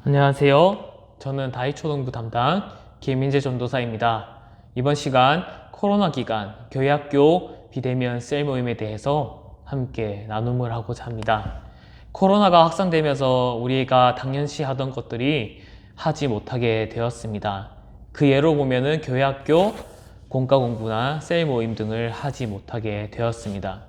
안녕하세요. 저는 다이초동부 담당 김민재 전도사입니다. 이번 시간 코로나 기간 교회학교 비대면 셀 모임에 대해서 함께 나눔을 하고자 합니다. 코로나가 확산되면서 우리가 당연시 하던 것들이 하지 못하게 되었습니다. 그 예로 보면은 교회학교 공과 공부나 셀 모임 등을 하지 못하게 되었습니다.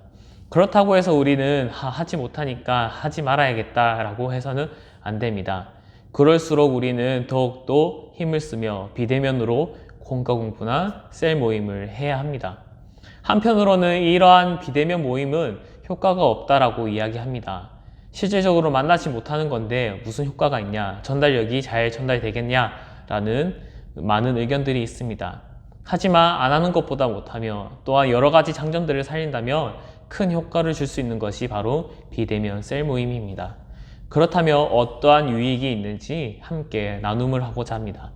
그렇다고 해서 우리는 하지 못하니까 하지 말아야겠다라고 해서는 안 됩니다. 그럴수록 우리는 더욱더 힘을 쓰며 비대면으로 공과 공부나 셀 모임을 해야 합니다. 한편으로는 이러한 비대면 모임은 효과가 없다라고 이야기합니다. 실제적으로 만나지 못하는 건데 무슨 효과가 있냐, 전달력이 잘 전달되겠냐 라는 많은 의견들이 있습니다. 하지만 안 하는 것보다 못하며 또한 여러 가지 장점들을 살린다면 큰 효과를 줄 수 있는 것이 바로 비대면 셀 모임입니다. 그렇다면 어떠한 유익이 있는지 함께 나눔을 하고자 합니다.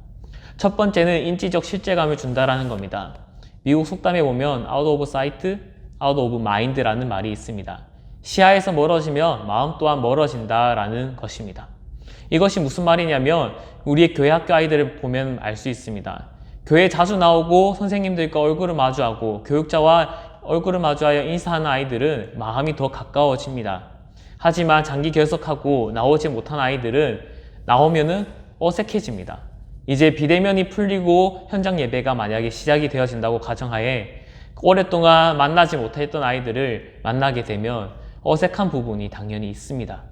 첫 번째는 인지적 실제감을 준다라는 겁니다. 미국 속담에 보면 out of sight, out of mind라는 말이 있습니다. 시야에서 멀어지면 마음 또한 멀어진다라는 것입니다. 이것이 무슨 말이냐면 우리의 교회 학교 아이들을 보면 알 수 있습니다. 교회에 자주 나오고 선생님들과 얼굴을 마주하고 교육자와 얼굴을 마주하여 인사하는 아이들은 마음이 더 가까워집니다. 하지만 장기 결석하고 나오지 못한 아이들은 나오면은 어색해집니다. 이제 비대면이 풀리고 현장 예배가 만약에 시작이 되어진다고 가정하에 오랫동안 만나지 못했던 아이들을 만나게 되면 어색한 부분이 당연히 있습니다.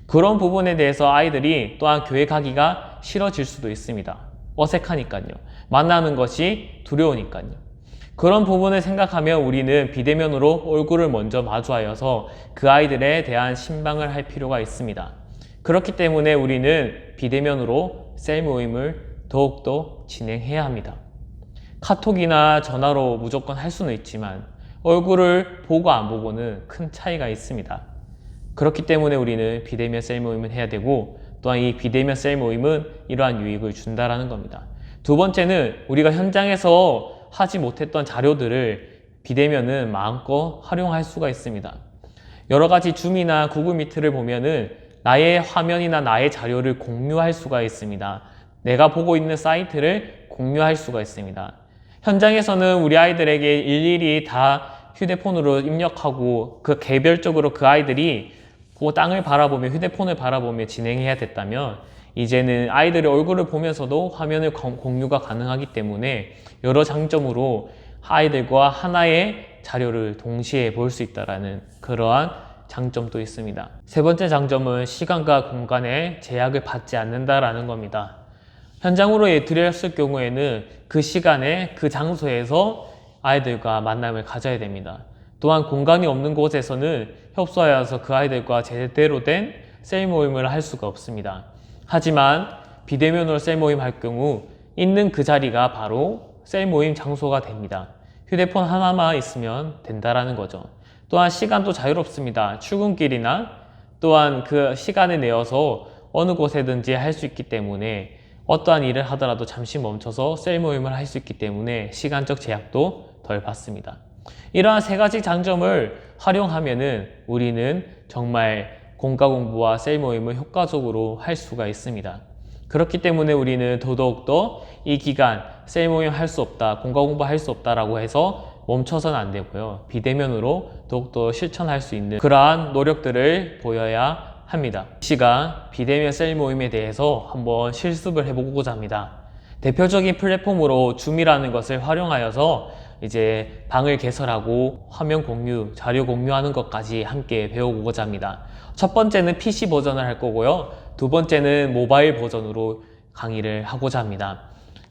그런 부분에 대해서 아이들이 또한 교회 가기가 싫어질 수도 있습니다. 어색하니까요. 만나는 것이 두려우니까요. 그런 부분을 생각하면 우리는 비대면으로 얼굴을 먼저 마주하여서 그 아이들에 대한 신방을 할 필요가 있습니다. 그렇기 때문에 우리는 비대면으로 셀 모임을 더욱더 진행해야 합니다. 카톡이나 전화로 무조건 할 수는 있지만 얼굴을 보고 안 보고는 큰 차이가 있습니다. 그렇기 때문에 우리는 비대면 셀 모임을 해야 되고 또한 이 비대면 셀 모임은 이러한 유익을 준다라는 겁니다. 두 번째는 우리가 현장에서 하지 못했던 자료들을 비대면은 마음껏 활용할 수가 있습니다. 여러 가지 줌이나 구글 미트를 보면은 나의 화면이나 나의 자료를 공유할 수가 있습니다. 내가 보고 있는 사이트를 공유할 수가 있습니다. 현장에서는 우리 아이들에게 일일이 다 휴대폰으로 입력하고 그 개별적으로 그 아이들이 그 땅을 바라보며 휴대폰을 바라보며 진행해야 됐다면 이제는 아이들의 얼굴을 보면서도 화면을 공유가 가능하기 때문에 여러 장점으로 아이들과 하나의 자료를 동시에 볼 수 있다는 그러한 장점도 있습니다. 세 번째 장점은 시간과 공간에 제약을 받지 않는다라는 겁니다. 현장으로 드렸을 경우에는 그 시간에 그 장소에서 아이들과 만남을 가져야 됩니다. 또한 공간이 없는 곳에서는 협소하여서 그 아이들과 제대로 된 셀 모임을 할 수가 없습니다. 하지만 비대면으로 셀 모임 할 경우 있는 그 자리가 바로 셀 모임 장소가 됩니다. 휴대폰 하나만 있으면 된다라는 거죠. 또한 시간도 자유롭습니다. 출근길이나 또한 그 시간을 내어서 어느 곳에든지 할 수 있기 때문에 어떠한 일을 하더라도 잠시 멈춰서 셀 모임을 할 수 있기 때문에 시간적 제약도 덜 받습니다. 이러한 세 가지 장점을 활용하면은 우리는 정말 공과 공부와 셀 모임을 효과적으로 할 수가 있습니다. 그렇기 때문에 우리는 더더욱더 이 기간 셀 모임 할 수 없다, 공과 공부 할 수 없다라고 해서 멈춰서는 안 되고요. 비대면으로 더욱더 실천할 수 있는 그러한 노력들을 보여야 합니다. 이 시간 비대면 셀 모임에 대해서 한번 실습을 해보고자 합니다. 대표적인 플랫폼으로 줌이라는 것을 활용하여서 이제 방을 개설하고 화면 공유, 자료 공유하는 것까지 함께 배워보고자 합니다. 첫 번째는 PC 버전을 할 거고요. 두 번째는 모바일 버전으로 강의를 하고자 합니다.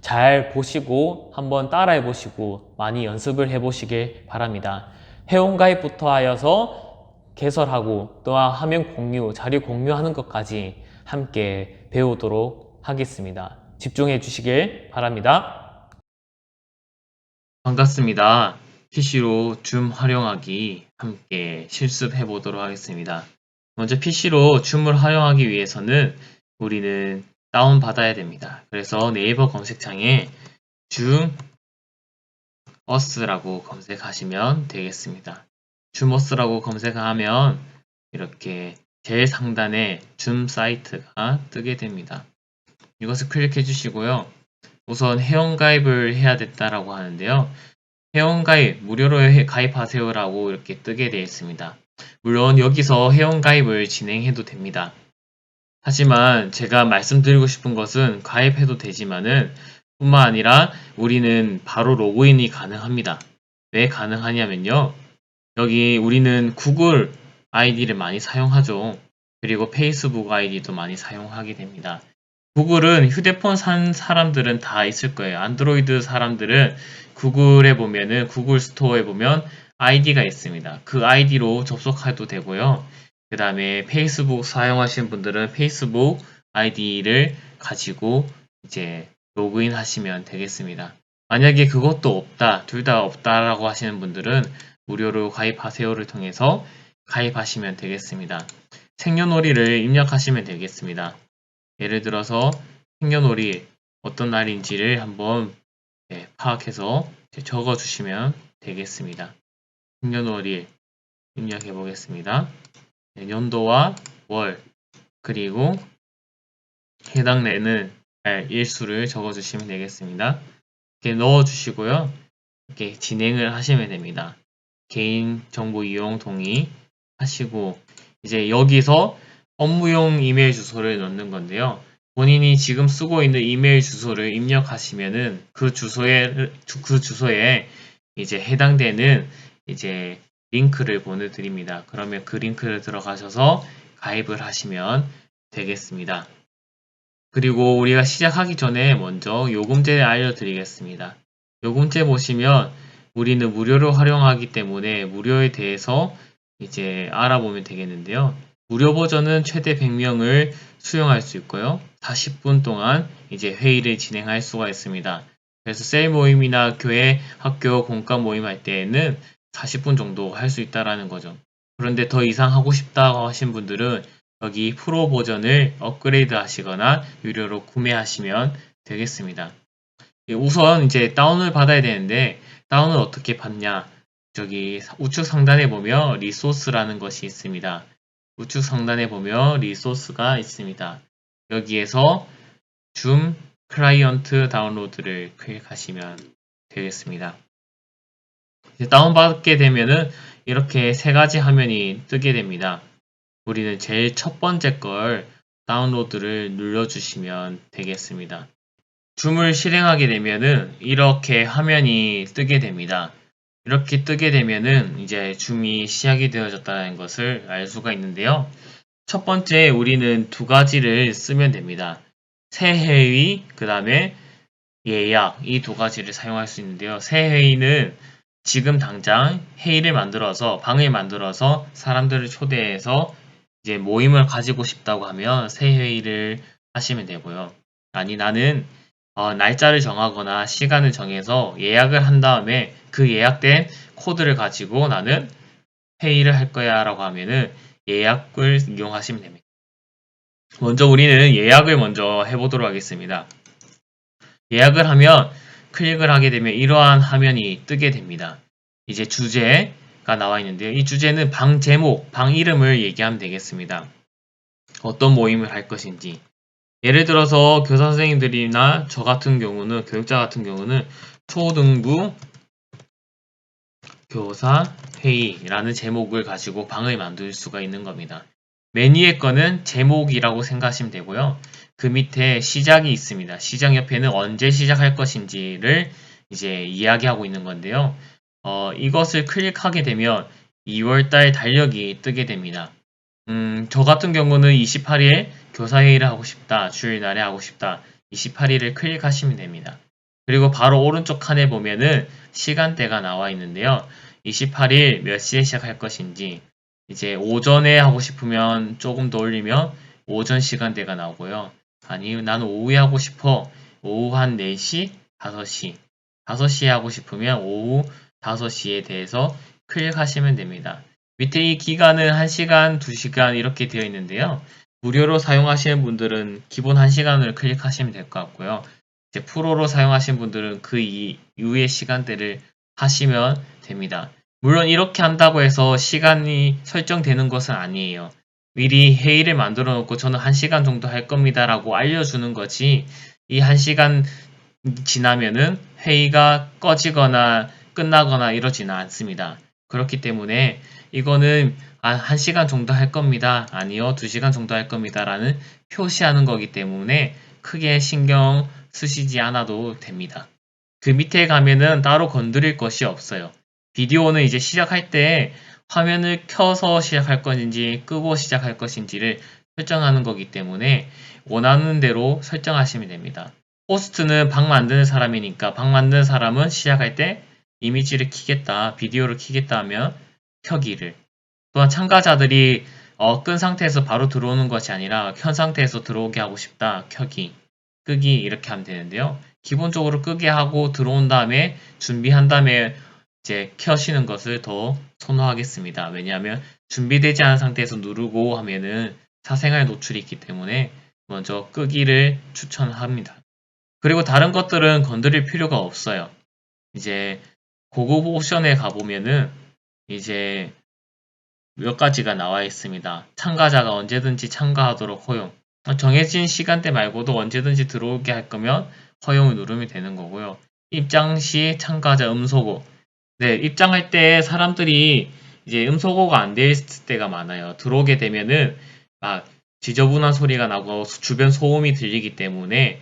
잘 보시고 한번 따라해 보시고 많이 연습을 해 보시길 바랍니다. 회원가입부터 하여서 개설하고 또한 화면 공유, 자료 공유하는 것까지 함께 배우도록 하겠습니다. 집중해 주시길 바랍니다. 반갑습니다. PC로 줌 활용하기 함께 실습해 보도록 하겠습니다. 먼저 PC로 줌을 활용하기 위해서는 우리는 다운받아야 됩니다. 그래서 네이버 검색창에 줌 어스라고 검색하시면 되겠습니다. 줌 어스라고 검색하면 이렇게 제일 상단에 줌 사이트가 뜨게 됩니다. 이것을 클릭해 주시고요. 우선 회원가입을 해야 됐다라고 하는데요. 회원가입, 무료로 가입하세요라고 이렇게 뜨게 되어 있습니다. 물론 여기서 회원가입을 진행해도 됩니다. 하지만 제가 말씀드리고 싶은 것은 가입해도 되지만은 뿐만 아니라 우리는 바로 로그인이 가능합니다. 왜 가능하냐면요. 여기 우리는 구글 아이디를 많이 사용하죠. 그리고 페이스북 아이디도 많이 사용하게 됩니다. 구글은 휴대폰 산 사람들은 다 있을 거예요. 안드로이드 사람들은 구글에 보면은 구글 스토어에 보면 아이디가 있습니다. 그 아이디로 접속해도 되고요. 그 다음에 페이스북 사용하시는 분들은 페이스북 아이디를 가지고 이제 로그인 하시면 되겠습니다. 만약에 그것도 없다, 둘 다 없다라고 하시는 분들은 무료로 가입하세요를 통해서 가입하시면 되겠습니다. 생년월일을 입력하시면 되겠습니다. 예를 들어서 생년월일 어떤 날인지를 한번 파악해서 적어 주시면 되겠습니다. 생년월일 입력해 보겠습니다. 연도와 월 그리고 해당되는 달 일수를 적어 주시면 되겠습니다. 이렇게 넣어 주시고요. 이렇게 진행을 하시면 됩니다. 개인정보 이용 동의 하시고 이제 여기서 업무용 이메일 주소를 넣는 건데요. 본인이 지금 쓰고 있는 이메일 주소를 입력하시면은 그 주소에 이제 해당되는 이제 링크를 보내드립니다. 그러면 그 링크를 들어가셔서 가입을 하시면 되겠습니다. 그리고 우리가 시작하기 전에 먼저 요금제를 알려드리겠습니다. 요금제 보시면 우리는 무료로 활용하기 때문에 무료에 대해서 이제 알아보면 되겠는데요. 무료 버전은 최대 100명을 수용할 수 있고요. 40분 동안 이제 회의를 진행할 수가 있습니다. 그래서 셀 모임이나 교회, 학교, 공과 모임 할 때에는 40분 정도 할 수 있다라는 거죠. 그런데 더 이상 하고 싶다고 하신 분들은 여기 프로 버전을 업그레이드 하시거나 유료로 구매하시면 되겠습니다. 우선 이제 다운을 받아야 되는데 다운을 어떻게 받냐? 저기 우측 상단에 보면 리소스라는 것이 있습니다. 우측 상단에 보면 리소스가 있습니다. 여기에서 줌 클라이언트 다운로드를 클릭하시면 되겠습니다. 이제 다운받게 되면은 이렇게 세 가지 화면이 뜨게 됩니다. 우리는 제일 첫 번째 걸 다운로드를 눌러주시면 되겠습니다. 줌을 실행하게 되면은 이렇게 화면이 뜨게 됩니다. 이렇게 뜨게 되면은 이제 줌이 시작이 되어졌다는 것을 알 수가 있는데요. 첫 번째 우리는 두 가지를 쓰면 됩니다. 새회의, 그 다음에 예약 이 두 가지를 사용할 수 있는데요. 새회의는 지금 당장 회의를 만들어서 방을 만들어서 사람들을 초대해서 이제 모임을 가지고 싶다고 하면 새 회의를 하시면 되고요. 아니 나는 날짜를 정하거나 시간을 정해서 예약을 한 다음에 그 예약된 코드를 가지고 나는 회의를 할 거야 라고 하면은 예약을 이용하시면 됩니다. 먼저 우리는 예약을 먼저 해보도록 하겠습니다. 예약을 하면 클릭을 하게 되면 이러한 화면이 뜨게 됩니다. 이제 주제가 나와 있는데요. 이 주제는 방 제목, 방 이름을 얘기하면 되겠습니다. 어떤 모임을 할 것인지. 예를 들어서 교사 선생님들이나 저 같은 경우는, 교육자 같은 경우는 초등부 교사 회의라는 제목을 가지고 방을 만들 수가 있는 겁니다. 맨 위에 거는 제목이라고 생각하시면 되고요. 그 밑에 시작이 있습니다. 시작 옆에는 언제 시작할 것인지를 이제 이야기하고 있는 건데요. 이것을 클릭하게 되면 2월달 달력이 뜨게 됩니다. 저 같은 경우는 28일 교사회의를 하고 싶다. 주일날에 하고 싶다. 28일을 클릭하시면 됩니다. 그리고 바로 오른쪽 칸에 보면은 시간대가 나와 있는데요. 28일 몇 시에 시작할 것인지, 이제 오전에 하고 싶으면 조금 더 올리면 오전 시간대가 나오고요. 아니, 나는 오후에 하고 싶어. 오후 한 4시, 5시. 5시에 하고 싶으면 오후 5시에 대해서 클릭하시면 됩니다. 밑에 이 기간은 1시간, 2시간 이렇게 되어 있는데요. 무료로 사용하시는 분들은 기본 1시간을 클릭하시면 될 것 같고요. 이제 프로로 사용하시는 분들은 그 이후의 시간대를 하시면 됩니다. 물론 이렇게 한다고 해서 시간이 설정되는 것은 아니에요. 미리 회의를 만들어 놓고 저는 1시간 정도 할 겁니다 라고 알려주는 거지, 이 1시간 지나면은 회의가 꺼지거나 끝나거나 이러지는 않습니다. 그렇기 때문에 이거는 1시간 정도 할 겁니다. 아니요, 2시간 정도 할 겁니다. 라는 표시하는 거기 때문에 크게 신경 쓰시지 않아도 됩니다. 그 밑에 가면은 따로 건드릴 것이 없어요. 비디오는 이제 시작할 때 화면을 켜서 시작할 것인지 끄고 시작할 것인지를 설정하는 거기 때문에 원하는 대로 설정하시면 됩니다. 호스트는 방 만드는 사람이니까 방 만드는 사람은 시작할 때 이미지를 켜겠다, 비디오를 켜겠다 하면 켜기를. 또한 참가자들이 끈 상태에서 바로 들어오는 것이 아니라 켠 상태에서 들어오게 하고 싶다, 켜기, 끄기 이렇게 하면 되는데요. 기본적으로 끄게 하고 들어온 다음에 준비한 다음에 이제 켜시는 것을 더 선호하겠습니다. 왜냐하면 준비되지 않은 상태에서 누르고 하면은 사생활 노출이 있기 때문에 먼저 끄기를 추천합니다. 그리고 다른 것들은 건드릴 필요가 없어요. 이제 고급 옵션에 가보면은 이제 몇 가지가 나와 있습니다. 참가자가 언제든지 참가하도록 허용. 정해진 시간대 말고도 언제든지 들어오게 할 거면 허용을 누르면 되는 거고요. 입장 시 참가자 음소거. 네, 입장할 때 사람들이 이제 음소거가 안 돼 있을 때가 많아요. 들어오게 되면은 막 지저분한 소리가 나고 주변 소음이 들리기 때문에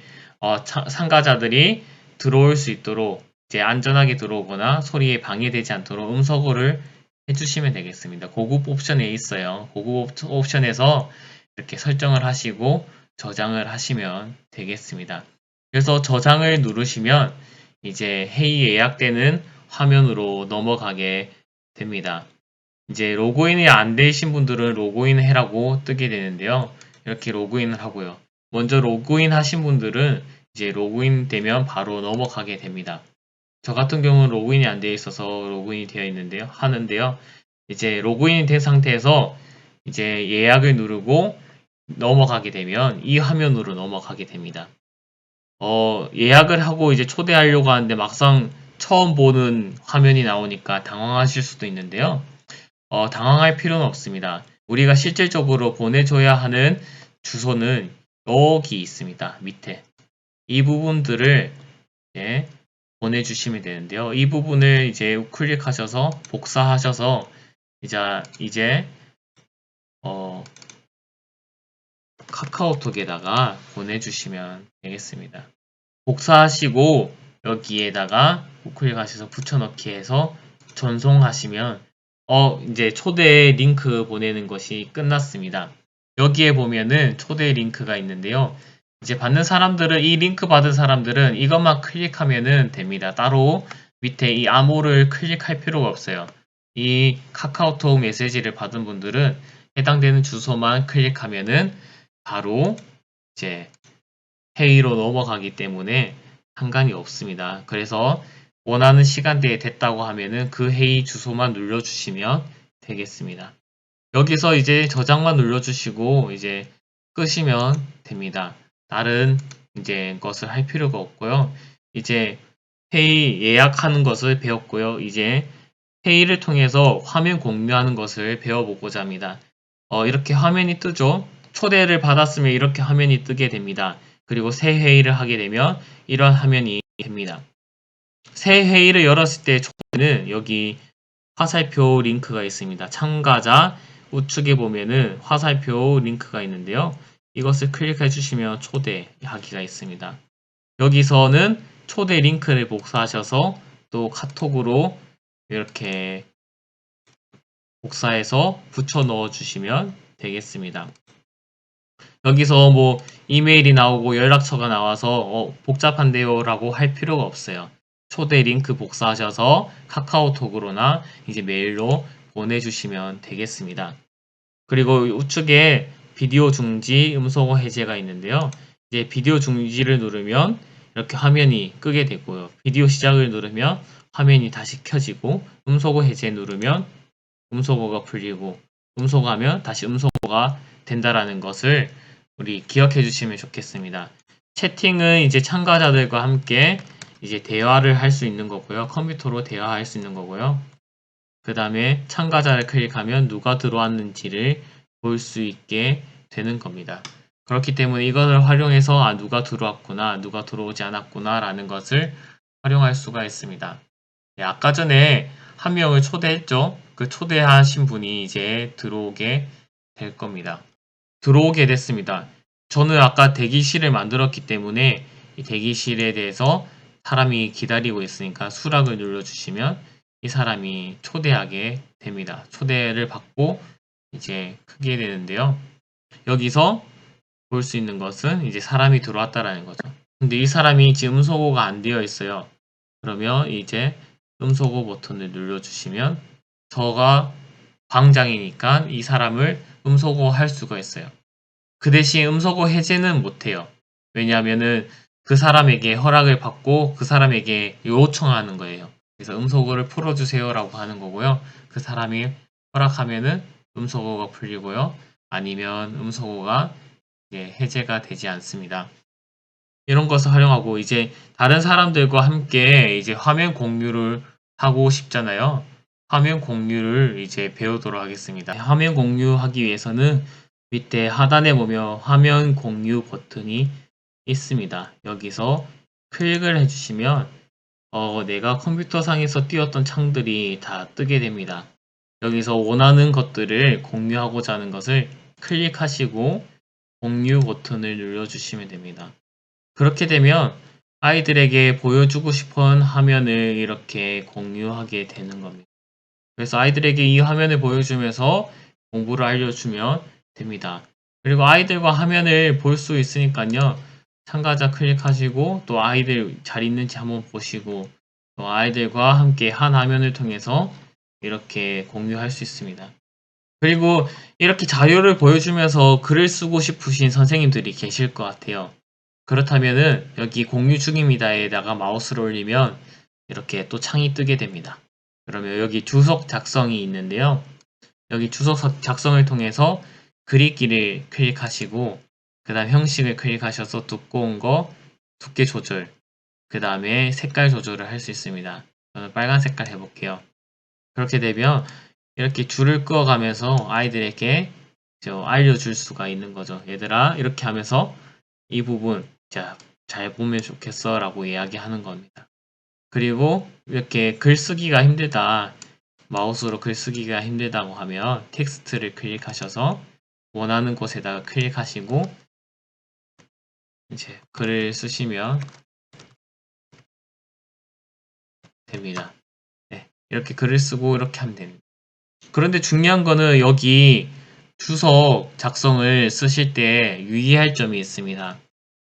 참가자들이 들어올 수 있도록 이제 안전하게 들어오거나 소리에 방해되지 않도록 음소거를 해주시면 되겠습니다. 고급 옵션에 있어요. 고급 옵션에서 이렇게 설정을 하시고 저장을 하시면 되겠습니다. 그래서 저장을 누르시면 이제 회의 예약되는 화면으로 넘어가게 됩니다. 이제 로그인이 안 되신 분들은 로그인 해라고 뜨게 되는데요. 이렇게 로그인을 하고요. 먼저 로그인 하신 분들은 이제 로그인 되면 바로 넘어가게 됩니다. 저 같은 경우는 로그인이 안 되어 있어서 로그인이 되어 있는데요. 하는데요. 이제 로그인이 된 상태에서 이제 예약을 누르고 넘어가게 되면 이 화면으로 넘어가게 됩니다. 예약을 하고 이제 초대하려고 하는데 막상 처음 보는 화면이 나오니까 당황하실 수도 있는데요. 당황할 필요는 없습니다. 우리가 실질적으로 보내줘야 하는 주소는 여기 있습니다. 밑에. 이 부분들을 이제 보내주시면 되는데요. 이 부분을 이제 우클릭하셔서 복사하셔서 이제 카카오톡에다가 보내주시면 되겠습니다. 복사하시고 여기에다가 우클릭하셔서 붙여넣기 해서 전송하시면 이제 초대 링크 보내는 것이 끝났습니다. 여기에 보면은 초대 링크가 있는데요. 이제 받는 사람들은 이 링크 받은 사람들은 이것만 클릭하면은 됩니다. 따로 밑에 이 암호를 클릭할 필요가 없어요. 이 카카오톡 메시지를 받은 분들은 해당되는 주소만 클릭하면은 바로 이제 회의로 넘어가기 때문에 상관이 없습니다. 그래서 원하는 시간대에 됐다고 하면은 그 회의 주소만 눌러주시면 되겠습니다. 여기서 이제 저장만 눌러주시고 이제 끄시면 됩니다. 다른 이제 것을 할 필요가 없고요. 이제 회의 예약하는 것을 배웠고요. 이제 회의를 통해서 화면 공유하는 것을 배워보고자 합니다. 이렇게 화면이 뜨죠. 초대를 받았으면 이렇게 화면이 뜨게 됩니다. 그리고 새 회의를 하게 되면 이런 화면이 됩니다. 새 회의를 열었을 때 초대는 여기 화살표 링크가 있습니다. 참가자 우측에 보면은 화살표 링크가 있는데요. 이것을 클릭해 주시면 초대하기가 있습니다. 여기서는 초대 링크를 복사하셔서 또 카톡으로 이렇게 복사해서 붙여 넣어 주시면 되겠습니다. 여기서 뭐 이메일이 나오고 연락처가 나와서 복잡한데요 라고 할 필요가 없어요. 초대 링크 복사하셔서 카카오톡으로나 이제 메일로 보내주시면 되겠습니다. 그리고 우측에 비디오 중지, 음소거 해제가 있는데요. 이제 비디오 중지를 누르면 이렇게 화면이 끄게 되고요. 비디오 시작을 누르면 화면이 다시 켜지고, 음소거 해제 누르면 음소거가 풀리고, 음소거하면 다시 음소거가 된다라는 것을 우리 기억해 주시면 좋겠습니다. 채팅은 이제 참가자들과 함께 이제 대화를 할 수 있는 거고요. 컴퓨터로 대화할 수 있는 거고요. 그 다음에 참가자를 클릭하면 누가 들어왔는지를 볼 수 있게 되는 겁니다. 그렇기 때문에 이것을 활용해서 누가 들어왔구나, 누가 들어오지 않았구나 라는 것을 활용할 수가 있습니다. 네, 아까 전에 한 명을 초대했죠. 그 초대하신 분이 이제 들어오게 될 겁니다. 들어오게 됐습니다. 저는 아까 대기실을 만들었기 때문에 이 대기실에 대해서 사람이 기다리고 있으니까 수락을 눌러주시면 이 사람이 초대하게 됩니다. 초대를 받고 이제 크게 되는데요. 여기서 볼 수 있는 것은 이제 사람이 들어왔다라는 거죠. 근데 이 사람이 지금 음소거가 안 되어 있어요. 그러면 이제 음소거 버튼을 눌러주시면 저가 방장이니까 이 사람을 음소거 할 수가 있어요. 그 대신 음소거 해제는 못해요. 왜냐하면은 그 사람에게 허락을 받고 그 사람에게 요청하는 거예요. 그래서 음소거를 풀어주세요라고 하는 거고요. 그 사람이 허락하면은 음소거가 풀리고요. 아니면 음소거가 해제가 되지 않습니다. 이런 것을 활용하고 이제 다른 사람들과 함께 이제 화면 공유를 하고 싶잖아요. 화면 공유를 이제 배우도록 하겠습니다. 화면 공유하기 위해서는 밑에 하단에 보면 화면 공유 버튼이 있습니다. 여기서 클릭을 해주시면 내가 컴퓨터 상에서 띄웠던 창들이 다 뜨게 됩니다. 여기서 원하는 것들을 공유하고자 하는 것을 클릭하시고 공유 버튼을 눌러주시면 됩니다. 그렇게 되면 아이들에게 보여주고 싶은 화면을 이렇게 공유하게 되는 겁니다. 그래서 아이들에게 이 화면을 보여주면서 공부를 알려주면 됩니다. 그리고 아이들과 화면을 볼 수 있으니까요. 참가자 클릭하시고 또 아이들 잘 있는지 한번 보시고 또 아이들과 함께 한 화면을 통해서 이렇게 공유할 수 있습니다. 그리고 이렇게 자료를 보여주면서 글을 쓰고 싶으신 선생님들이 계실 것 같아요. 그렇다면은 여기 공유 중입니다에다가 마우스를 올리면 이렇게 또 창이 뜨게 됩니다. 그러면 여기 주석 작성이 있는데요. 여기 주석 작성을 통해서 그리기를 클릭하시고 그 다음 형식을 클릭하셔서 두꺼운 거 두께 조절 그 다음에 색깔 조절을 할 수 있습니다. 저는 빨간 색깔 해볼게요. 그렇게 되면 이렇게 줄을 그어가면서 아이들에게 알려줄 수가 있는 거죠. 얘들아 이렇게 하면서 이 부분 잘 보면 좋겠어 라고 이야기하는 겁니다. 그리고 이렇게 글쓰기가 힘들다 마우스로 글쓰기가 힘들다고 하면 텍스트를 클릭하셔서 원하는 곳에다가 클릭하시고 이제 글을 쓰시면 됩니다. 네, 이렇게 글을 쓰고 이렇게 하면 됩니다. 그런데 중요한 거는 여기 주석 작성을 쓰실 때 유의할 점이 있습니다.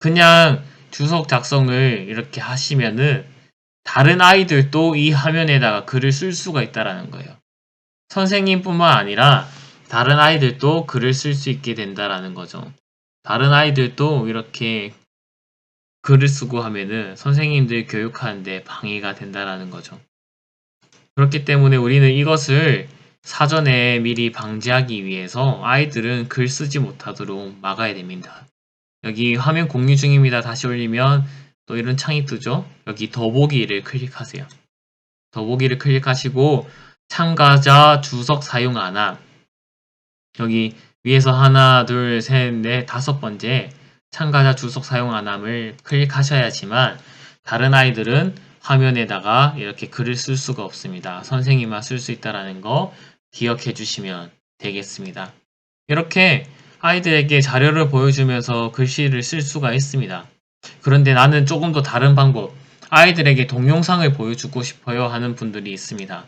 그냥 주석 작성을 이렇게 하시면은 다른 아이들도 이 화면에다가 글을 쓸 수가 있다라는 거예요. 선생님뿐만 아니라 다른 아이들도 글을 쓸 수 있게 된다라는 거죠. 다른 아이들도 이렇게 글을 쓰고 하면은 선생님들 교육하는데 방해가 된다라는 거죠. 그렇기 때문에 우리는 이것을 사전에 미리 방지하기 위해서 아이들은 글 쓰지 못하도록 막아야 됩니다. 여기 화면 공유 중입니다. 다시 올리면 또 이런 창이 뜨죠. 여기 더보기를 클릭하세요. 더보기를 클릭하시고 참가자 주석 사용 안함 여기 위에서 하나 둘 셋 넷 다섯 번째 참가자 주석 사용 안함을 클릭하셔야지만 다른 아이들은 화면에다가 이렇게 글을 쓸 수가 없습니다. 선생님만 쓸 수 있다는 거 기억해 주시면 되겠습니다. 이렇게 아이들에게 자료를 보여주면서 글씨를 쓸 수가 있습니다. 그런데 나는 조금 더 다른 방법, 아이들에게 동영상을 보여주고 싶어요 하는 분들이 있습니다.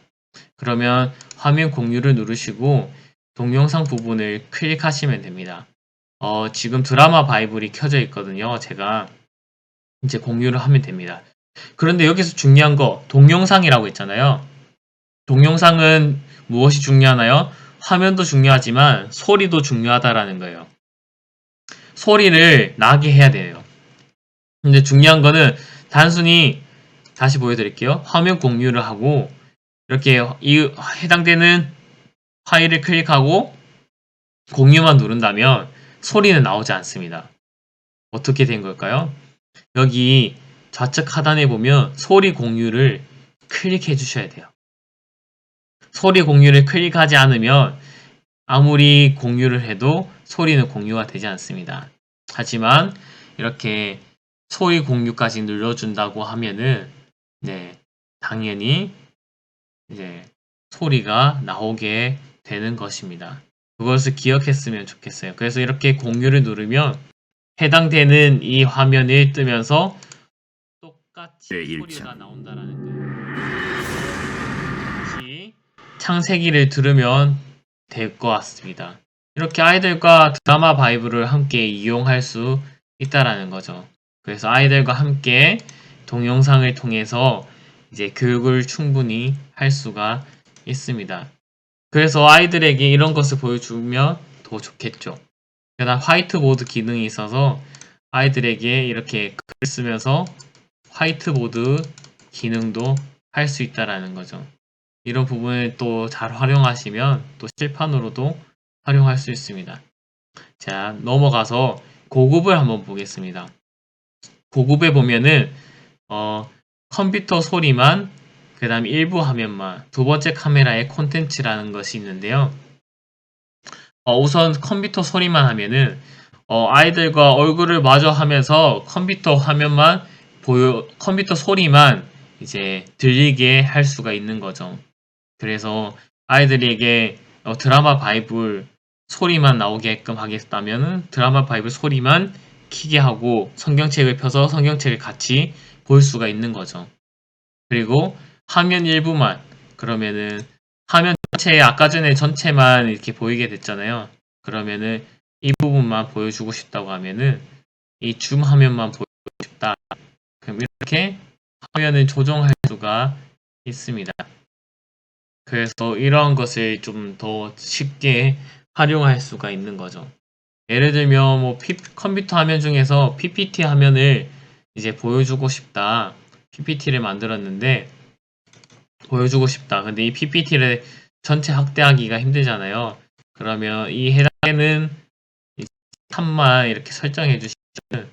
그러면 화면 공유를 누르시고 동영상 부분을 클릭하시면 됩니다. 지금 드라마 바이블이 켜져 있거든요. 제가 이제 공유를 하면 됩니다. 그런데 여기서 중요한 거 동영상이라고 했잖아요. 동영상은 무엇이 중요하나요? 화면도 중요하지만 소리도 중요하다라는 거예요. 소리를 나게 해야 돼요. 근데 중요한 거는 단순히 다시 보여드릴게요. 화면 공유를 하고 이렇게 이 해당되는 파일을 클릭하고 공유만 누른다면 소리는 나오지 않습니다. 어떻게 된 걸까요? 여기 좌측 하단에 보면 소리 공유를 클릭해 주셔야 돼요. 소리 공유를 클릭하지 않으면 아무리 공유를 해도 소리는 공유가 되지 않습니다. 하지만 이렇게 소리 공유까지 눌러준다고 하면은 네, 당연히 이제 소리가 나오게 되는 것입니다. 그것을 기억했으면 좋겠어요. 그래서 이렇게 공유를 누르면 해당되는 이 화면이 뜨면서 똑같이 소리가 나온다라는 거예요. 같이 창세기를 들으면 될 것 같습니다. 이렇게 아이들과 드라마 바이브를 함께 이용할 수 있다라는 거죠. 그래서 아이들과 함께 동영상을 통해서 이제 교육을 충분히 할 수가 있습니다. 그래서 아이들에게 이런 것을 보여주면 더 좋겠죠. 그다음 화이트보드 기능이 있어서 아이들에게 이렇게 글을 쓰면서 화이트보드 기능도 할 수 있다라는 거죠. 이런 부분을 또 잘 활용하시면 또 실판으로도 활용할 수 있습니다. 자, 넘어가서 고급을 한번 보겠습니다. 고급에 보면은 컴퓨터 소리만, 그 다음 일부 화면만, 두 번째 카메라의 콘텐츠라는 것이 있는데요. 우선 컴퓨터 소리만 하면은 아이들과 얼굴을 마주 하면서 컴퓨터 화면만 컴퓨터 소리만 이제 들리게 할 수가 있는 거죠. 그래서 아이들에게 드라마 바이블 소리만 나오게끔 하겠다면은 드라마 바이블 소리만 키게 하고 성경책을 펴서 성경책을 같이 볼 수가 있는 거죠. 그리고 화면 일부만, 그러면은 화면 전체, 아까 전에 전체만 이렇게 보이게 됐잖아요. 그러면은 이 부분만 보여주고 싶다고 하면은 이 줌 화면만 보여주고 싶다. 그럼 이렇게 화면을 조정할 수가 있습니다. 그래서 이러한 것을 좀 더 쉽게 활용할 수가 있는 거죠. 예를 들면 뭐 컴퓨터 화면 중에서 PPT 화면을 이제 보여주고 싶다. PPT를 만들었는데 보여주고 싶다. 근데 이 PPT를 전체 확대하기가 힘들잖아요. 그러면 이 해당되는 탑만 이렇게 설정해 주시면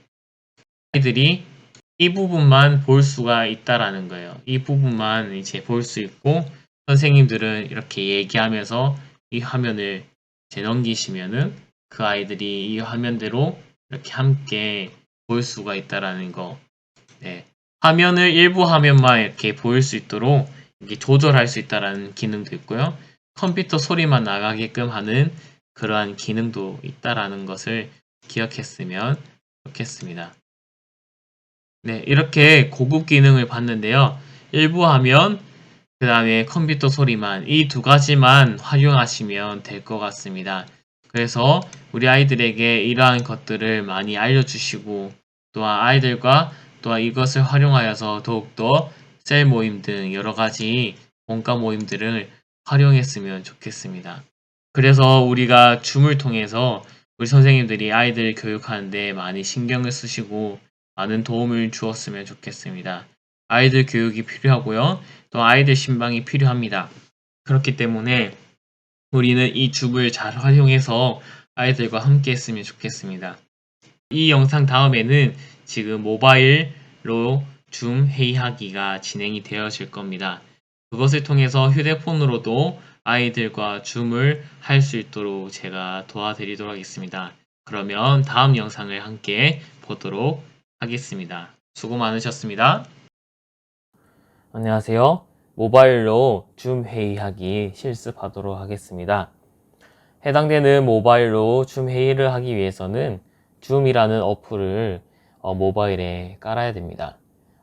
아이들이 이 부분만 볼 수가 있다라는 거예요. 이 부분만 이제 볼 수 있고 선생님들은 이렇게 얘기하면서 이 화면을 이제 넘기시면은 그 아이들이 이 화면대로 이렇게 함께 볼 수가 있다라는 거. 네. 화면을 일부 화면만 이렇게 보일 수 있도록 이렇게 조절할 수 있다라는 기능도 있고요. 컴퓨터 소리만 나가게끔 하는 그러한 기능도 있다라는 것을 기억했으면 좋겠습니다. 네, 이렇게 고급 기능을 봤는데요. 일부 화면, 그 다음에 컴퓨터 소리만, 이 두 가지만 활용하시면 될 것 같습니다. 그래서 우리 아이들에게 이러한 것들을 많이 알려주시고, 또한 아이들과 또한 이것을 활용하여서 더욱더 셀 모임 등 여러 가지 원가 모임들을 활용했으면 좋겠습니다. 그래서 우리가 줌을 통해서 우리 선생님들이 아이들 교육하는데 많이 신경을 쓰시고 많은 도움을 주었으면 좋겠습니다. 아이들 교육이 필요하고요. 또 아이들 신방이 필요합니다. 그렇기 때문에 우리는 이 줌을 잘 활용해서 아이들과 함께 했으면 좋겠습니다. 이 영상 다음에는 지금 모바일로 줌 회의하기가 진행이 되어질 겁니다. 그것을 통해서 휴대폰으로도 아이들과 줌을 할 수 있도록 제가 도와드리도록 하겠습니다. 그러면 다음 영상을 함께 보도록 하겠습니다. 수고 많으셨습니다. 안녕하세요. 모바일로 줌 회의하기 실습하도록 하겠습니다. 해당되는 모바일로 줌 회의를 하기 위해서는 줌이라는 어플을 모바일에 깔아야 됩니다.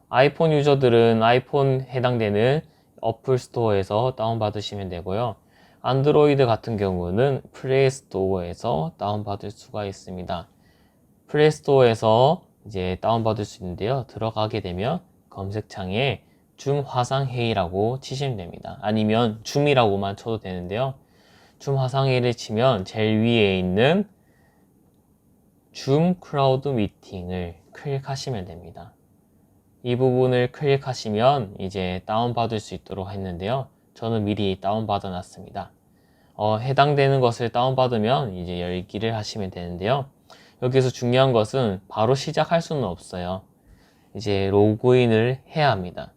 아이폰 유저들은 아이폰 해당되는 어플 스토어에서 다운받으시면 되고요. 안드로이드 같은 경우는 플레이 스토어에서 다운받을 수가 있습니다. 플레이 스토어에서 이제 다운받을 수 있는데요. 들어가게 되면 검색창에 줌 화상회의라고 치시면 됩니다. 아니면 줌이라고만 쳐도 되는데요. 줌 화상회의를 치면 제일 위에 있는 줌 크라우드 미팅을 클릭하시면 됩니다. 이 부분을 클릭하시면 이제 다운받을 수 있도록 했는데요. 저는 미리 다운받아 놨습니다. 해당되는 것을 다운받으면 이제 열기를 하시면 되는데요. 여기서 중요한 것은 바로 시작할 수는 없어요. 이제 로그인을 해야 합니다.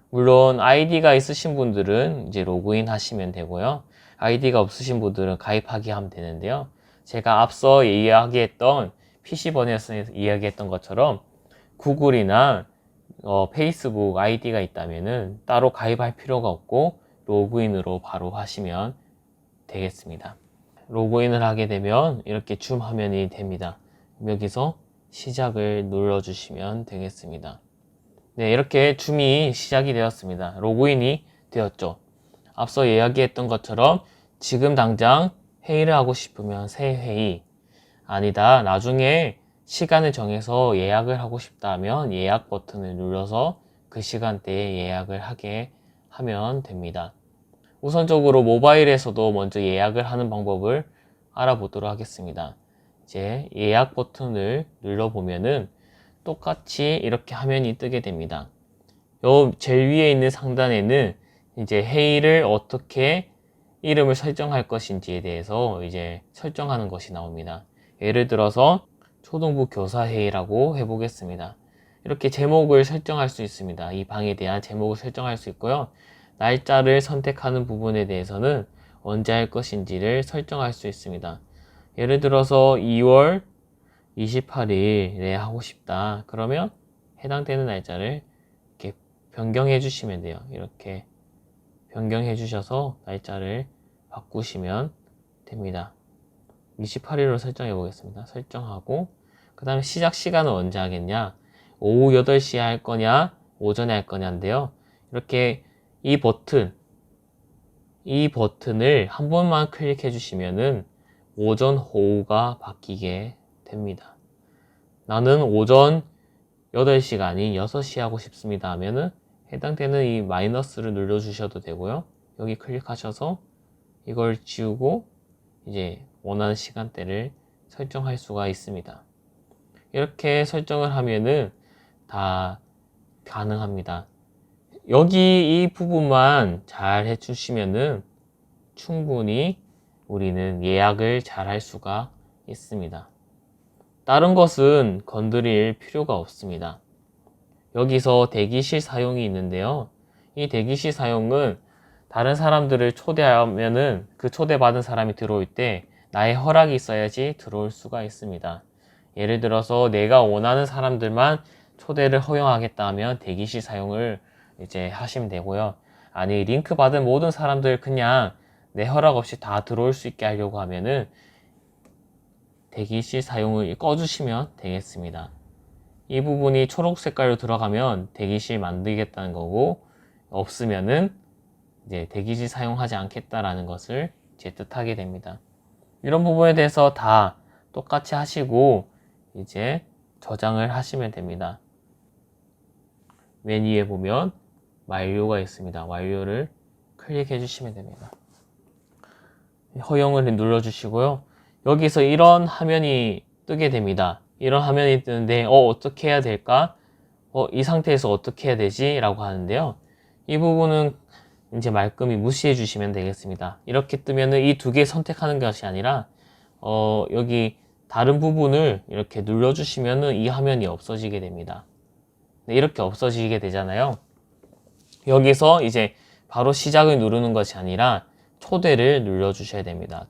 물론 아이디가 있으신 분들은 이제 로그인 하시면 되고요. 아이디가 없으신 분들은 가입하기 하면 되는데요. 제가 앞서 이야기했던 PC번역에서 이야기했던 것처럼 구글이나 페이스북 아이디가 있다면은 따로 가입할 필요가 없고 로그인으로 바로 하시면 되겠습니다. 로그인을 하게 되면 이렇게 줌 화면이 됩니다. 여기서 시작을 눌러주시면 되겠습니다. 네, 이렇게 줌이 시작이 되었습니다. 로그인이 되었죠. 앞서 이야기했던 것처럼 지금 당장 회의를 하고 싶으면 새 회의, 아니다, 나중에 시간을 정해서 예약을 하고 싶다면 예약 버튼을 눌러서 그 시간대에 예약을 하게 하면 됩니다. 우선적으로 모바일에서도 먼저 예약을 하는 방법을 알아보도록 하겠습니다. 이제 예약 버튼을 눌러보면은 똑같이 이렇게 화면이 뜨게 됩니다. 요 제일 위에 있는 상단에는 이제 회의를 어떻게 이름을 설정할 것인지에 대해서 이제 설정하는 것이 나옵니다. 예를 들어서 초등부 교사회의라고 해보겠습니다. 이렇게 제목을 설정할 수 있습니다. 이 방에 대한 제목을 설정할 수 있고요. 날짜를 선택하는 부분에 대해서는 언제 할 것인지를 설정할 수 있습니다. 예를 들어서 2월 28일에 하고 싶다. 그러면 해당되는 날짜를 이렇게 변경해 주시면 돼요. 이렇게 변경해 주셔서 날짜를 바꾸시면 됩니다. 28일로 설정해 보겠습니다. 설정하고 그 다음에 시작 시간은 언제 하겠냐, 오후 8시에 할 거냐 오전에 할 거냐인데요. 이렇게 이 버튼을 한 번만 클릭해 주시면은 오전 오후가 바뀌게 됩니다. 나는 오전 8시가 아닌 6시 하고 싶습니다 하면은 해당되는 이 마이너스를 눌러 주셔도 되고요. 여기 클릭하셔서 이걸 지우고 이제 원하는 시간대를 설정할 수가 있습니다. 이렇게 설정을 하면은 다 가능합니다. 여기 이 부분만 잘 해주시면은 충분히 우리는 예약을 잘 할 수가 있습니다. 다른 것은 건드릴 필요가 없습니다. 여기서 대기실 사용이 있는데요. 이 대기실 사용은 다른 사람들을 초대하면은 그 초대받은 사람이 들어올 때 나의 허락이 있어야지 들어올 수가 있습니다. 예를 들어서 내가 원하는 사람들만 초대를 허용하겠다 하면 대기실 사용을 이제 하시면 되고요. 아니, 링크 받은 모든 사람들 그냥 내 허락 없이 다 들어올 수 있게 하려고 하면은 대기실 사용을 꺼주시면 되겠습니다. 이 부분이 초록 색깔로 들어가면 대기실 만들겠다는 거고, 없으면은 이제 대기실 사용하지 않겠다라는 것을 이제 뜻하게 됩니다. 이런 부분에 대해서 다 똑같이 하시고 이제 저장을 하시면 됩니다. 맨 위에 보면 완료가 있습니다. 완료를 클릭해 주시면 됩니다. 허용을 눌러 주시고요. 여기서 이런 화면이 뜨게 됩니다. 이런 화면이 뜨는데 어떻게 해야 될까? 이 상태에서 어떻게 해야 되지? 라고 하는데요. 이 부분은 이제 말끔히 무시해 주시면 되겠습니다. 이렇게 뜨면은 이 두 개 선택하는 것이 아니라 여기 다른 부분을 이렇게 눌러 주시면은 이 화면이 없어지게 됩니다. 네, 이렇게 없어지게 되잖아요. 여기서 이제 바로 시작을 누르는 것이 아니라 초대를 눌러 주셔야 됩니다.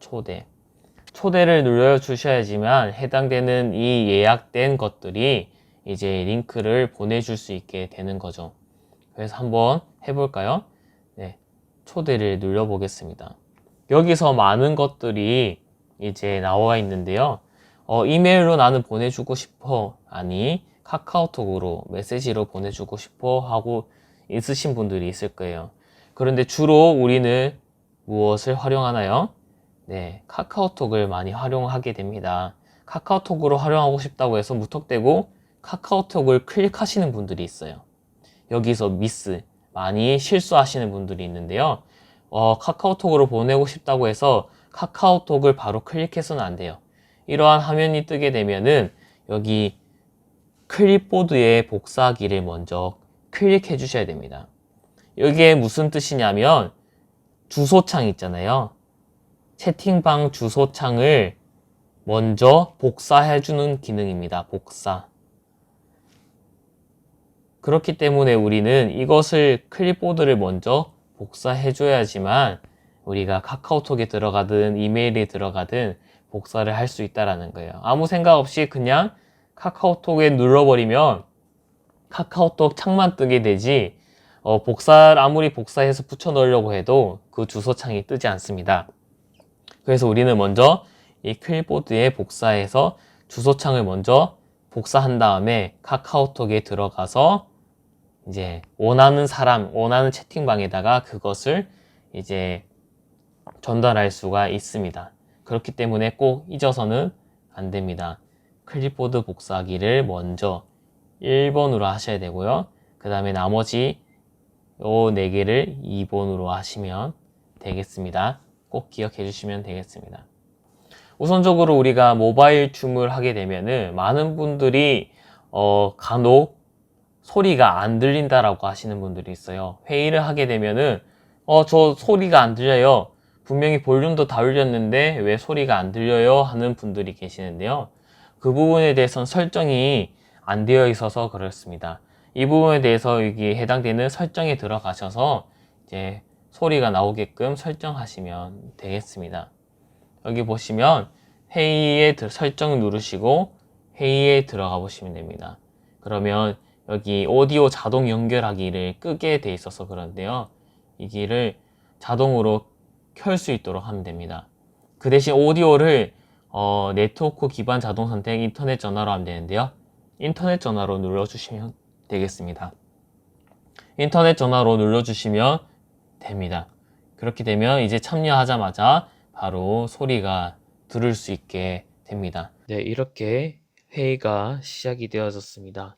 초대를 눌러 주셔야지만 해당되는 이 예약된 것들이 이제 링크를 보내줄 수 있게 되는 거죠. 그래서 한번 해볼까요? 네, 초대를 눌러 보겠습니다. 여기서 많은 것들이 이제 나와 있는데요. 이메일로 나는 보내주고 싶어, 아니 카카오톡으로 메시지로 보내주고 싶어 하고 있으신 분들이 있을 거예요. 그런데 주로 우리는 무엇을 활용하나요? 네, 카카오톡을 많이 활용하게 됩니다. 카카오톡으로 활용하고 싶다고 해서 무턱대고 카카오톡을 클릭하시는 분들이 있어요. 여기서 많이 실수하시는 분들이 있는데요. 카카오톡으로 보내고 싶다고 해서 카카오톡을 바로 클릭해서는 안 돼요. 이러한 화면이 뜨게 되면은 여기 클립보드의 복사하기를 먼저 클릭해 주셔야 됩니다. 이게 무슨 뜻이냐면 주소창 있잖아요. 채팅방 주소창을 먼저 복사해주는 기능입니다. 복사. 그렇기 때문에 우리는 이것을 클립보드를 먼저 복사해줘야지만 우리가 카카오톡에 들어가든 이메일에 들어가든 복사를 할 수 있다라는 거예요. 아무 생각 없이 그냥 카카오톡에 눌러버리면 카카오톡 창만 뜨게 되지, 아무리 복사해서 붙여 넣으려고 해도 그 주소창이 뜨지 않습니다. 그래서 우리는 먼저 이 클립보드에 복사해서 주소창을 먼저 복사한 다음에 카카오톡에 들어가서 이제 원하는 채팅방에다가 그것을 이제 전달할 수가 있습니다. 그렇기 때문에 꼭 잊어서는 안 됩니다. 클립보드 복사하기를 먼저 1번으로 하셔야 되고요. 그 다음에 나머지 요 4개를 2번으로 하시면 되겠습니다. 꼭 기억해 주시면 되겠습니다. 우선적으로 우리가 모바일 줌을 하게 되면은 많은 분들이 간혹 소리가 안 들린다라고 하시는 분들이 있어요. 회의를 하게 되면은 저 소리가 안 들려요. 분명히 볼륨도 다 올렸는데 왜 소리가 안 들려요? 하는 분들이 계시는데요. 그 부분에 대해서는 설정이 안 되어 있어서 그렇습니다. 이 부분에 대해서 여기 해당되는 설정에 들어가셔서 이제 소리가 나오게끔 설정하시면 되겠습니다. 여기 보시면 회의에 설정 누르시고 회의에 들어가 보시면 됩니다. 그러면 여기 오디오 자동 연결하기를 끄게 돼 있어서 그런데요. 이 길을 자동으로 켤 수 있도록 하면 됩니다. 그 대신 오디오를 네트워크 기반 자동 선택 인터넷 전화로 하면 되는데요. 인터넷 전화로 눌러주시면 되겠습니다. 인터넷 전화로 눌러주시면 됩니다. 그렇게 되면 이제 참여하자마자 바로 소리가 들을 수 있게 됩니다. 네, 이렇게 회의가 시작이 되어졌습니다.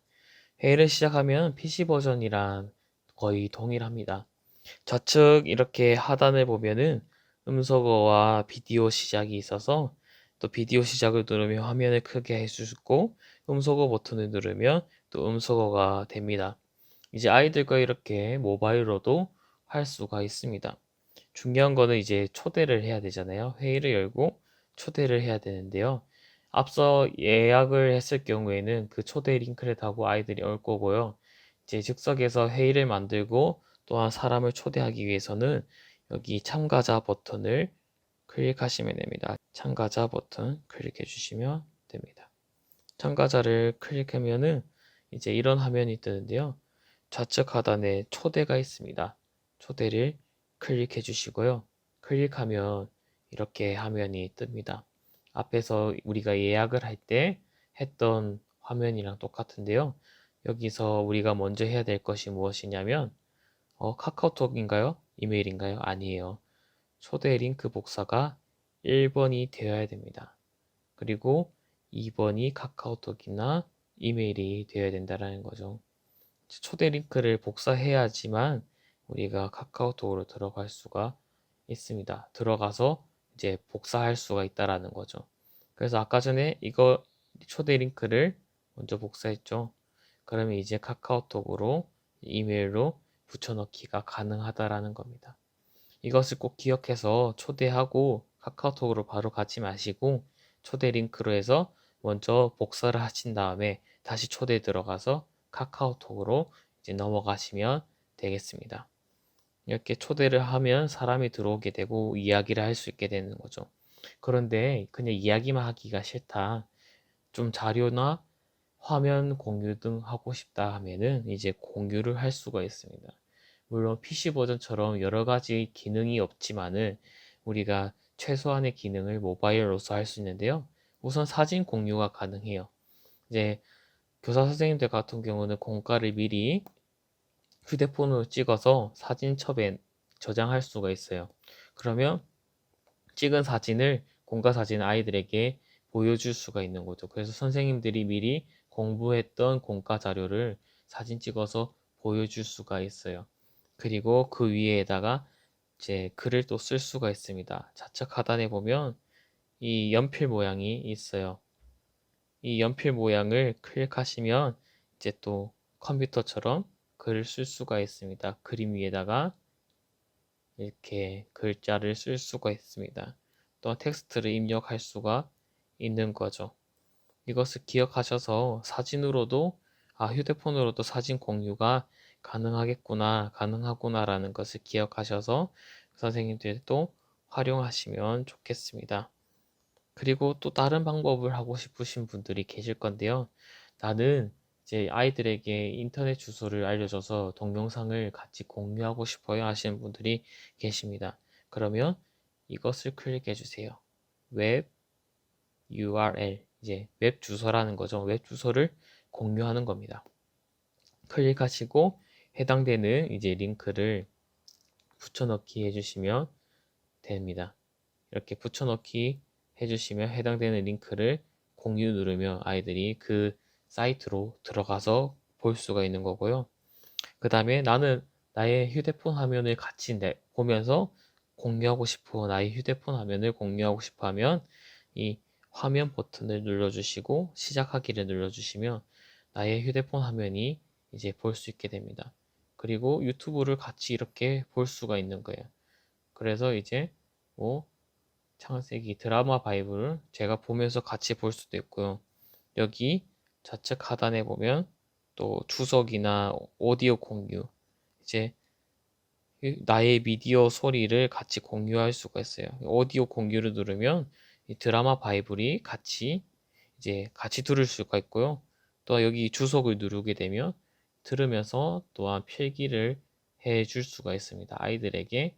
회의를 시작하면 PC 버전이랑 거의 동일합니다. 좌측 이렇게 하단을 보면은 음소거와 비디오 시작이 있어서 또 비디오 시작을 누르면 화면을 크게 해줄 수 있고 음소거 버튼을 누르면 또 음소거가 됩니다. 이제 아이들과 이렇게 모바일로도 할 수가 있습니다. 중요한 거는 이제 초대를 해야 되잖아요. 회의를 열고 초대를 해야 되는데요. 앞서 예약을 했을 경우에는 그 초대 링크를 타고 아이들이 올 거고요. 이제 즉석에서 회의를 만들고 또한 사람을 초대하기 위해서는 여기 참가자 버튼을 클릭하시면 됩니다. 참가자 버튼 클릭해 주시면 됩니다. 참가자를 클릭하면은 이제 이런 화면이 뜨는데요. 좌측 하단에 초대가 있습니다. 초대를 클릭해 주시고요. 클릭하면 이렇게 화면이 뜹니다. 앞에서 우리가 예약을 할 때 했던 화면이랑 똑같은데요. 여기서 우리가 먼저 해야 될 것이 무엇이냐면 카카오톡인가요? 이메일인가요? 아니에요. 초대 링크 복사가 1번이 되어야 됩니다. 그리고 2번이 카카오톡이나 이메일이 되어야 된다는 거죠. 초대 링크를 복사해야지만 우리가 카카오톡으로 들어갈 수가 있습니다. 들어가서 이제 복사할 수가 있다라는 거죠. 그래서 아까 전에 이거 초대 링크를 먼저 복사했죠. 그러면 이제 카카오톡으로 이메일로 붙여넣기가 가능하다라는 겁니다. 이것을 꼭 기억해서 초대하고 카카오톡으로 바로 가지 마시고 초대 링크로 해서 먼저 복사를 하신 다음에 다시 초대 들어가서 카카오톡으로 이제 넘어가시면 되겠습니다. 이렇게 초대를 하면 사람이 들어오게 되고 이야기를 할 수 있게 되는 거죠. 그런데 그냥 이야기만 하기가 싫다. 좀 자료나 화면 공유 등 하고 싶다 하면은 이제 공유를 할 수가 있습니다. 물론 PC 버전처럼 여러 가지 기능이 없지만은 우리가 최소한의 기능을 모바일로서 할 수 있는데요. 우선 사진 공유가 가능해요. 이제 교사 선생님들 같은 경우는 공과를 미리 휴대폰으로 찍어서 사진첩에 저장할 수가 있어요. 그러면 찍은 사진을 공과 사진 아이들에게 보여줄 수가 있는 거죠. 그래서 선생님들이 미리 공부했던 공과 자료를 사진 찍어서 보여줄 수가 있어요. 그리고 그 위에다가 이제 글을 또 쓸 수가 있습니다. 좌측 하단에 보면 이 연필 모양이 있어요. 이 연필 모양을 클릭하시면 이제 또 컴퓨터처럼 글을 쓸 수가 있습니다. 그림 위에다가 이렇게 글자를 쓸 수가 있습니다. 또 텍스트를 입력할 수가 있는 거죠. 이것을 기억하셔서 사진으로도 휴대폰으로도 사진 공유가 가능하구나라는 것을 기억하셔서 선생님들도 활용하시면 좋겠습니다. 그리고 또 다른 방법을 하고 싶으신 분들이 계실 건데요. 나는 이제 아이들에게 인터넷 주소를 알려줘서 동영상을 같이 공유하고 싶어요 하시는 분들이 계십니다. 그러면 이것을 클릭해 주세요. 웹 URL, 이제 웹 주소라는 거죠. 웹 주소를 공유하는 겁니다. 클릭하시고 해당되는 이제 링크를 붙여넣기 해주시면 됩니다. 이렇게 붙여넣기 해주시면 해당되는 링크를 공유 누르면 아이들이 그 사이트로 들어가서 볼 수가 있는 거고요. 그 다음에 나는 나의 휴대폰 화면을 같이 보면서 공유하고 싶어, 나의 휴대폰 화면을 공유하고 싶어 하면 이 화면 버튼을 눌러주시고 시작하기를 눌러주시면 나의 휴대폰 화면이 이제 볼 수 있게 됩니다. 그리고 유튜브를 같이 이렇게 볼 수가 있는 거예요. 그래서 이제 뭐 창세기 드라마 바이블을 제가 보면서 같이 볼 수도 있고요. 여기 좌측 하단에 보면 또 주석이나 오디오 공유, 이제 나의 미디어 소리를 같이 공유할 수가 있어요. 오디오 공유를 누르면 이 드라마 바이블이 같이 이제 같이 들을 수가 있고요. 또 여기 주석을 누르게 되면 들으면서 또한 필기를 해줄 수가 있습니다. 아이들에게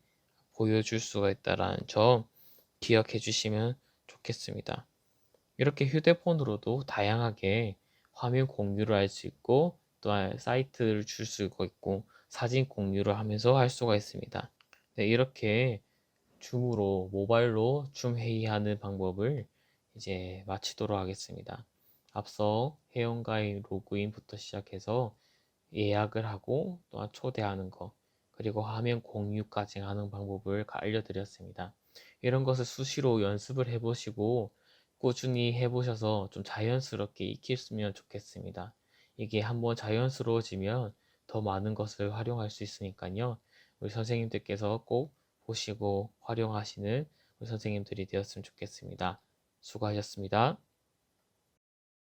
보여줄 수가 있다라는 점 기억해 주시면 좋겠습니다. 이렇게 휴대폰으로도 다양하게 화면 공유를 할 수 있고 또한 사이트를 줄 수가 있고 사진 공유를 하면서 할 수가 있습니다. 네, 이렇게 줌으로 모바일로 줌 회의하는 방법을 이제 마치도록 하겠습니다. 앞서 회원가입 로그인부터 시작해서 예약을 하고 또한 초대하는 거 그리고 화면 공유까지 하는 방법을 알려드렸습니다. 이런 것을 수시로 연습을 해보시고 꾸준히 해보셔서 좀 자연스럽게 익혔으면 좋겠습니다. 이게 한번 자연스러워지면 더 많은 것을 활용할 수 있으니까요. 우리 선생님들께서 꼭 보시고 활용하시는 우리 선생님들이 되었으면 좋겠습니다. 수고하셨습니다.